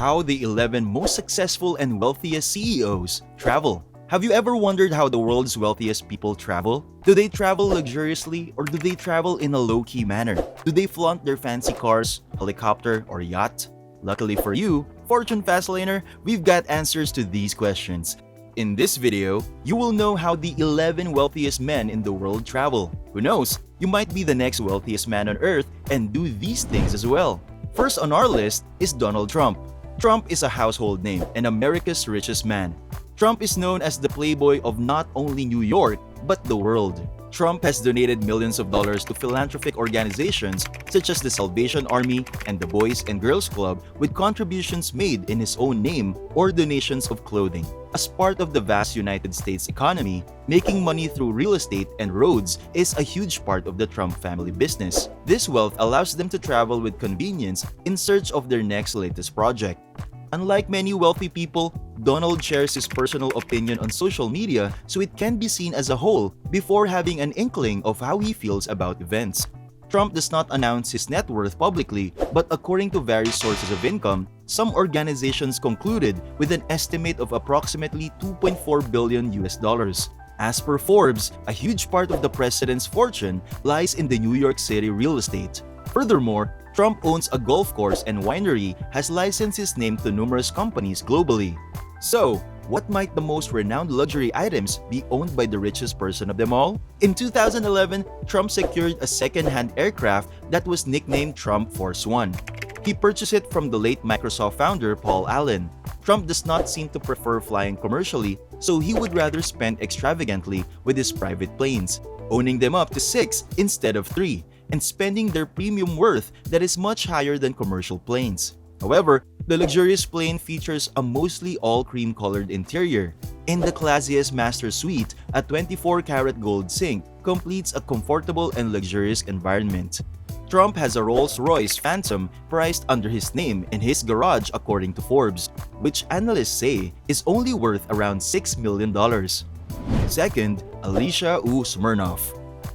how the 11 most successful and wealthiest CEOs travel. Have you ever wondered how the world's wealthiest people travel? Do they travel luxuriously or do they travel in a low-key manner? Do they flaunt their fancy cars, helicopter, or yacht? Luckily for you, Fortune Fastlaner, we've got answers to these questions. In this video, you will know how the 11 wealthiest men in the world travel. Who knows, you might be the next wealthiest man on earth and do these things as well. First on our list is Donald Trump. Trump is a household name and America's richest man. Trump is known as the playboy of not only New York, but the world. Trump has donated millions of dollars to philanthropic organizations such as the Salvation Army and the Boys and Girls Club, with contributions made in his own name or donations of clothing. As part of the vast United States economy, making money through real estate and roads is a huge part of the Trump family business. This wealth allows them to travel with convenience in search of their next latest project. Unlike many wealthy people, Donald shares his personal opinion on social media so it can be seen as a whole before having an inkling of how he feels about events. Trump does not announce his net worth publicly, but according to various sources of income, some organizations concluded with an estimate of approximately $2.4 billion. As per Forbes, a huge part of the president's fortune lies in the New York City real estate. Furthermore, Trump owns a golf course and winery, has licensed his name to numerous companies globally. So, what might the most renowned luxury items be owned by the richest person of them all? In 2011, Trump secured a second-hand aircraft that was nicknamed Trump Force One. He purchased it from the late Microsoft founder Paul Allen. Trump does not seem to prefer flying commercially, so he would rather spend extravagantly with his private planes, owning them up to 6 instead of 3. And spending their premium worth that is much higher than commercial planes. However, the luxurious plane features a mostly all-cream colored interior. In the classiest master suite, a 24-karat gold sink completes a comfortable and luxurious environment. Trump has a Rolls-Royce Phantom priced under his name in his garage according to Forbes, which analysts say is only worth around $6 million. Second, Alisher Usmanov.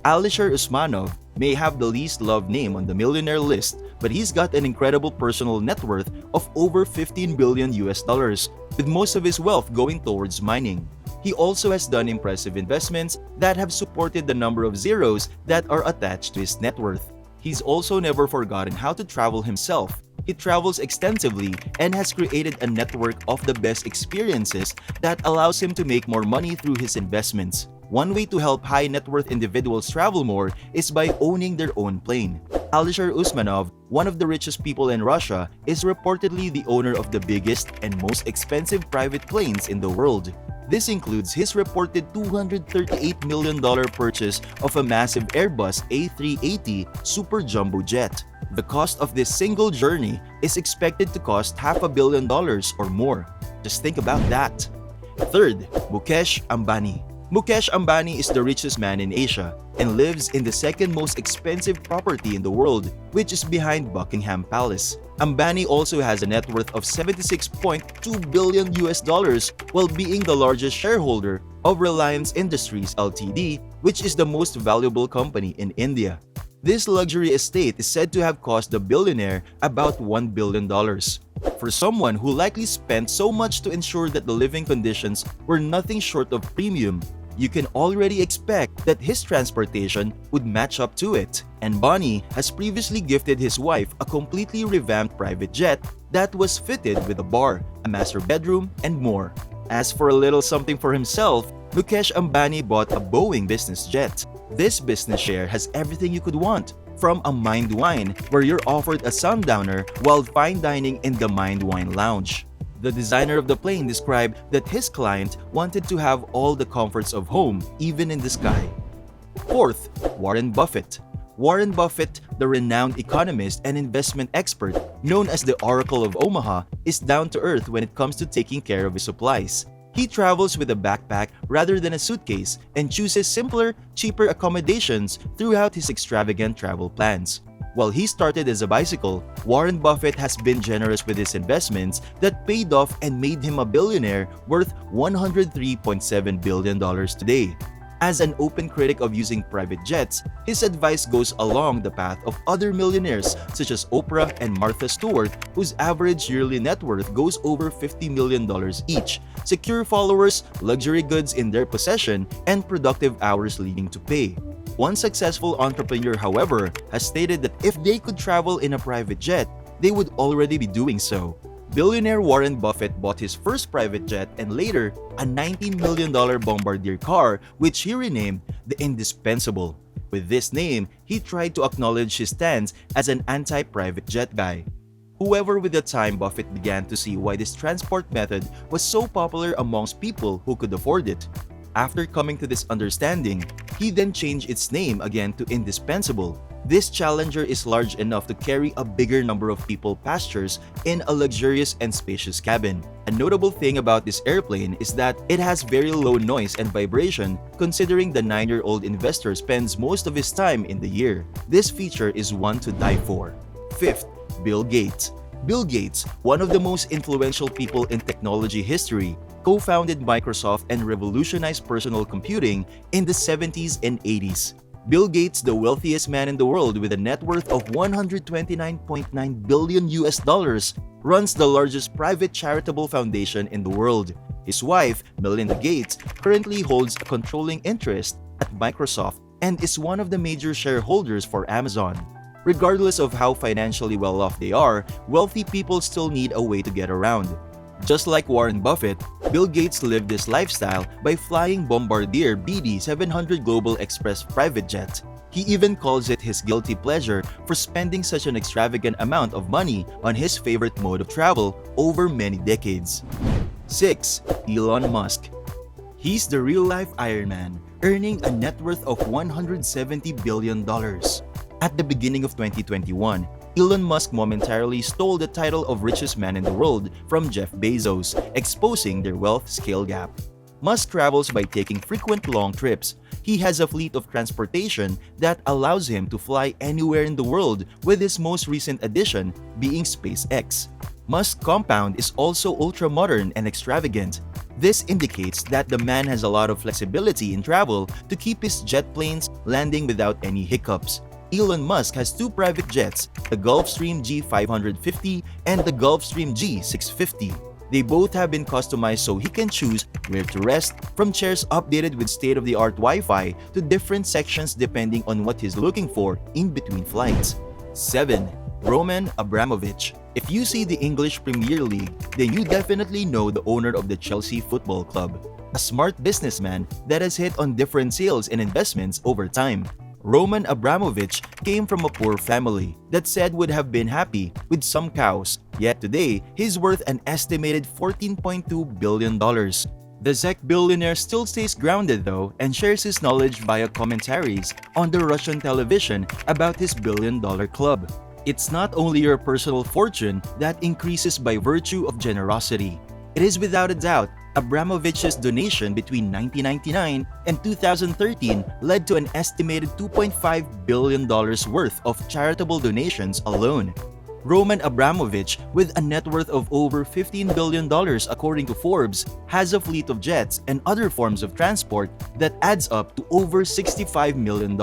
Alisher Usmanov may have the least loved name on the millionaire list, but he's got an incredible personal net worth of over $15 billion, with most of his wealth going towards mining. He also has done impressive investments that have supported the number of zeros that are attached to his net worth. He's also never forgotten how to travel himself. He travels extensively and has created a network of the best experiences that allows him to make more money through his investments. One way to help high net worth individuals travel more is by owning their own plane. Alisher Usmanov, one of the richest people in Russia, is reportedly the owner of the biggest and most expensive private planes in the world. This includes his reported $238 million purchase of a massive Airbus A380 super jumbo jet. The cost of this single journey is expected to cost $500 million or more. Just think about that. Third, Mukesh Ambani. Mukesh Ambani is the richest man in Asia and lives in the second most expensive property in the world, which is behind Buckingham Palace. Ambani also has a net worth of $76.2 billion while being the largest shareholder of Reliance Industries Ltd, which is the most valuable company in India. This luxury estate is said to have cost the billionaire about $1 billion. For someone who likely spent so much to ensure that the living conditions were nothing short of premium, you can already expect that his transportation would match up to it. And Ambani has previously gifted his wife a completely revamped private jet that was fitted with a bar, a master bedroom, and more. As for a little something for himself, Mukesh Ambani bought a Boeing business jet. This business share has everything you could want, from a Mind Wine, where you're offered a sundowner while fine dining in the Mind Wine Lounge. The designer of the plane described that his client wanted to have all the comforts of home, even in the sky. Fourth, Warren Buffett. Warren Buffett, the renowned economist and investment expert known as the Oracle of Omaha, is down to earth when it comes to taking care of his supplies. He travels with a backpack rather than a suitcase and chooses simpler, cheaper accommodations throughout his extravagant travel plans. While he started as a bicycle, Warren Buffett has been generous with his investments that paid off and made him a billionaire worth $103.7 billion today. As an open critic of using private jets, his advice goes along the path of other millionaires such as Oprah and Martha Stewart, whose average yearly net worth goes over $50 million each, secure followers, luxury goods in their possession, and productive hours leading to pay. One successful entrepreneur, however, has stated that if they could travel in a private jet, they would already be doing so. Billionaire Warren Buffett bought his first private jet and later a $19 million Bombardier car, which he renamed the Indispensable. With this name, he tried to acknowledge his stance as an anti-private jet guy. However, with the time, Buffett began to see why this transport method was so popular amongst people who could afford it. After coming to this understanding, he then changed its name again to Indispensable. This Challenger is large enough to carry a bigger number of people passengers in a luxurious and spacious cabin. A notable thing about this airplane is that it has very low noise and vibration considering the 9-year-old investor spends most of his time in the year. This feature is one to die for. 5th, Bill Gates. Bill Gates, one of the most influential people in technology history, co-founded Microsoft and revolutionized personal computing in the 70s and 80s. Bill Gates, the wealthiest man in the world with a net worth of $129.9 billion, runs the largest private charitable foundation in the world. His wife, Melinda Gates, currently holds a controlling interest at Microsoft and is one of the major shareholders for Amazon. Regardless of how financially well off they are, wealthy people still need a way to get around. Just like Warren Buffett, Bill Gates lived this lifestyle by flying Bombardier BD-700 Global Express private jet. He even calls it his guilty pleasure for spending such an extravagant amount of money on his favorite mode of travel over many decades. 6. Elon Musk. He's the real-life Iron Man, earning a net worth of $170 billion. At the beginning of 2021, Elon Musk momentarily stole the title of richest man in the world from Jeff Bezos, exposing their wealth scale gap. Musk travels by taking frequent long trips. He has a fleet of transportation that allows him to fly anywhere in the world, with his most recent addition being SpaceX. Musk's compound is also ultra-modern and extravagant. This indicates that the man has a lot of flexibility in travel to keep his jet planes landing without any hiccups. Elon Musk has two private jets, the Gulfstream G550 and the Gulfstream G650. They both have been customized so he can choose where to rest, from chairs updated with state-of-the-art Wi-Fi to different sections depending on what he's looking for in between flights. 7. Roman Abramovich. If you see the English Premier League, then you definitely know the owner of the Chelsea Football Club, a smart businessman that has hit on different sales and investments over time. Roman Abramovich came from a poor family that said would have been happy with some cows, yet today he's worth an estimated $14.2 billion. The Czech billionaire still stays grounded though and shares his knowledge via commentaries on the Russian television about his billion-dollar club. It's not only your personal fortune that increases by virtue of generosity. It is without a doubt Abramovich's donation between 1999 and 2013 led to an estimated $2.5 billion worth of charitable donations alone. Roman Abramovich, with a net worth of over $15 billion according to Forbes, has a fleet of jets and other forms of transport that adds up to over $65 million.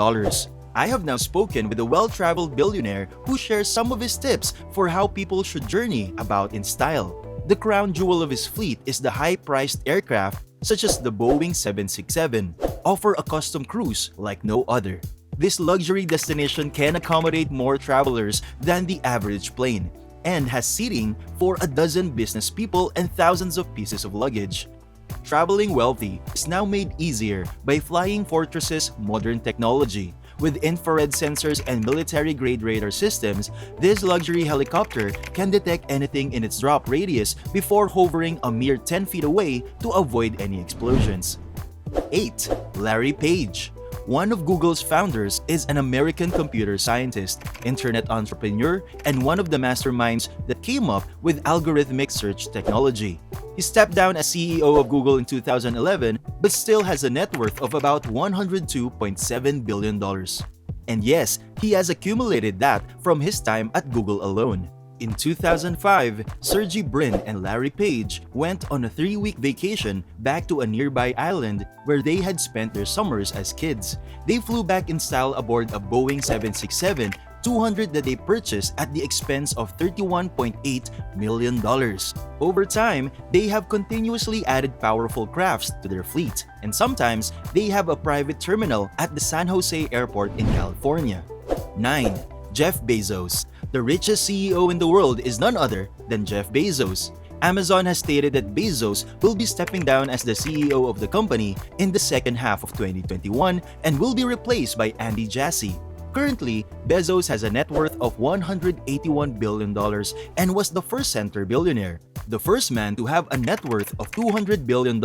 I have now spoken with a well-traveled billionaire who shares some of his tips for how people should journey about in style. The crown jewel of his fleet is the high-priced aircraft such as the Boeing 767, offer a custom cruise like no other. This luxury destination can accommodate more travelers than the average plane and has seating for a dozen business people and thousands of pieces of luggage. Traveling wealthy is now made easier by flying Fortress's modern technology. With infrared sensors and military-grade radar systems, this luxury helicopter can detect anything in its drop radius before hovering a mere 10 feet away to avoid any explosions. 8. Larry Page. One of Google's founders is an American computer scientist, internet entrepreneur, and one of the masterminds that came up with algorithmic search technology. He stepped down as CEO of Google in 2011 but still has a net worth of about $102.7 billion. And yes, he has accumulated that from his time at Google alone. In 2005, Sergey Brin and Larry Page went on a 3-week vacation back to a nearby island where they had spent their summers as kids. They flew back in style aboard a Boeing 767-200 that they purchased at the expense of $31.8 million. Over time, they have continuously added powerful crafts to their fleet, and sometimes they have a private terminal at the San Jose Airport in California. 9. Jeff Bezos. The richest CEO in the world is none other than Jeff Bezos. Amazon has stated that Bezos will be stepping down as the CEO of the company in the second half of 2021 and will be replaced by Andy Jassy. Currently, Bezos has a net worth of $181 billion and was the first center billionaire, the first man to have a net worth of $200 billion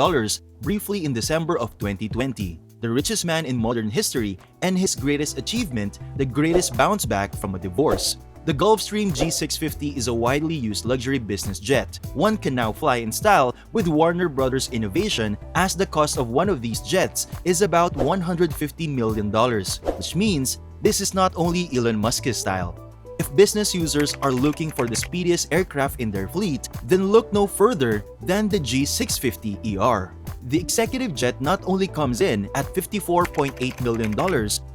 briefly in December of 2020. The richest man in modern history and his greatest achievement, the greatest bounce back from a divorce. The Gulfstream G650 is a widely used luxury business jet. One can now fly in style with Warner Brothers innovation, as the cost of one of these jets is about $150 million, which means this is not only Elon Musk's style. If business users are looking for the speediest aircraft in their fleet, then look no further than the G650ER. The executive jet not only comes in at $54.8 million,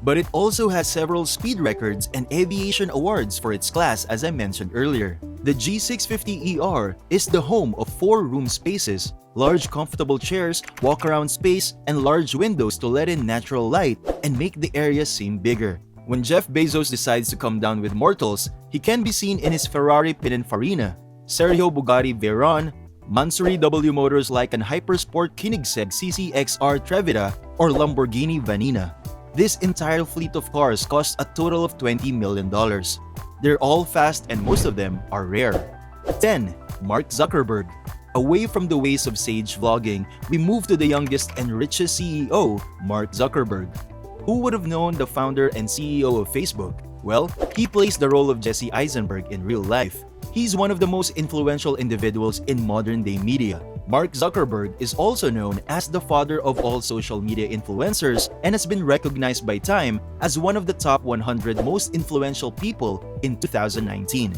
but it also has several speed records and aviation awards for its class, as I mentioned earlier. The G650ER is the home of 4 room spaces, large comfortable chairs, walk-around space, and large windows to let in natural light and make the area seem bigger. When Jeff Bezos decides to come down with mortals, he can be seen in his Ferrari Pininfarina, Sergio Bugatti Veyron, Mansory W Motors like an Hypersport Koenigsegg CCXR Trevita, or Lamborghini Vanina. This entire fleet of cars costs a total of $20 million. They're all fast and most of them are rare. 10. Mark Zuckerberg. Away from the ways of sage vlogging, we move to the youngest and richest CEO, Mark Zuckerberg. Who would have known the founder and CEO of Facebook? Well, he plays the role of Jesse Eisenberg in real life. He's one of the most influential individuals in modern-day media. Mark Zuckerberg is also known as the father of all social media influencers and has been recognized by Time as one of the top 100 most influential people in 2019.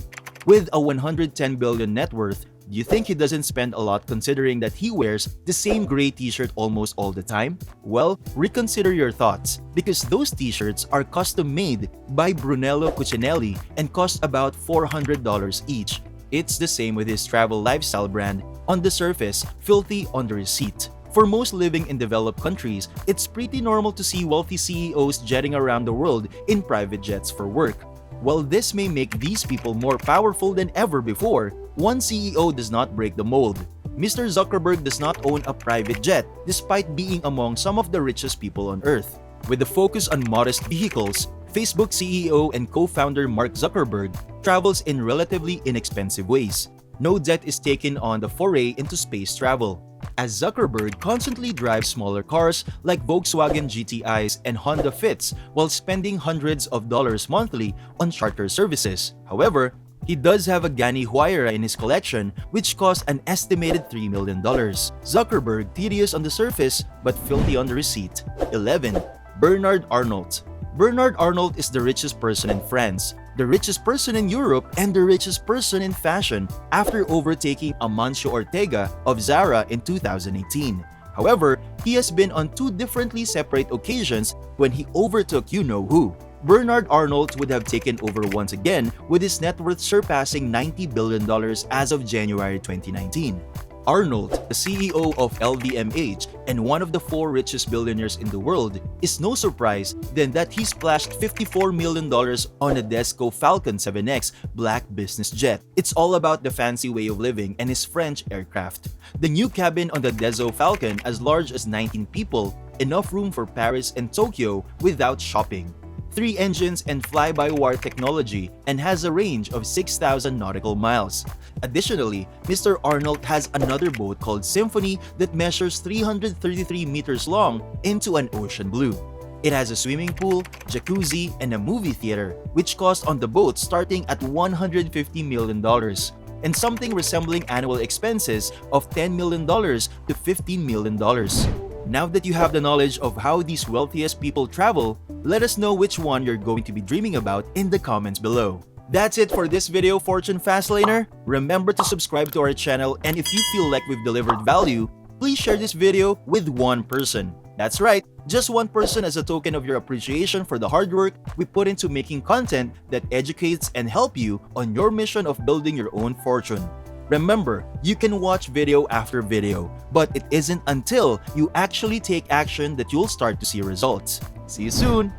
With a $110 billion net worth, do you think he doesn't spend a lot considering that he wears the same gray t-shirt almost all the time? Well, reconsider your thoughts, because those t-shirts are custom made by Brunello Cucinelli and cost about $400 each. It's the same with his travel lifestyle brand, on the surface, filthy on the receipt. For most living in developed countries, it's pretty normal to see wealthy CEOs jetting around the world in private jets for work. While this may make these people more powerful than ever before, one CEO does not break the mold. Mr. Zuckerberg does not own a private jet, despite being among some of the richest people on Earth. With the focus on modest vehicles, Facebook CEO and co-founder Mark Zuckerberg travels in relatively inexpensive ways. No debt is taken on the foray into space travel, as Zuckerberg constantly drives smaller cars like Volkswagen GTIs and Honda Fits while spending hundreds of dollars monthly on charter services. However, he does have a Gani Huayra in his collection, which costs an estimated $3 million. Zuckerberg, tedious on the surface but filthy on the receipt. 11. Bernard Arnault. Bernard Arnault is the richest person in France, the richest person in Europe, and the richest person in fashion after overtaking Amancio Ortega of Zara in 2018. However, he has been on 2 differently separate occasions when he overtook you-know-who. Bernard Arnault would have taken over once again, with his net worth surpassing $90 billion as of January 2019. Arnault, the CEO of LVMH and one of the 4 richest billionaires in the world, is no surprise then that he splashed $54 million on a Desco Falcon 7X black business jet. It's all about the fancy way of living and his French aircraft. The new cabin on the Desco Falcon, as large as 19 people, enough room for Paris and Tokyo without shopping. 3 engines and fly-by-wire technology, and has a range of 6,000 nautical miles. Additionally, Mr. Arnault has another boat called Symphony that measures 333 meters long into an ocean blue. It has a swimming pool, jacuzzi, and a movie theater, which cost on the boat starting at $150 million, and something resembling annual expenses of $10 million to $15 million. Now that you have the knowledge of how these wealthiest people travel, let us know which one you're going to be dreaming about in the comments below. That's it for this video, Fortune Fastlaner. Remember to subscribe to our channel, and if you feel like we've delivered value, please share this video with one person. That's right, just one person as a token of your appreciation for the hard work we put into making content that educates and help you on your mission of building your own fortune. Remember, you can watch video after video, but it isn't until you actually take action that you'll start to see results. See you soon!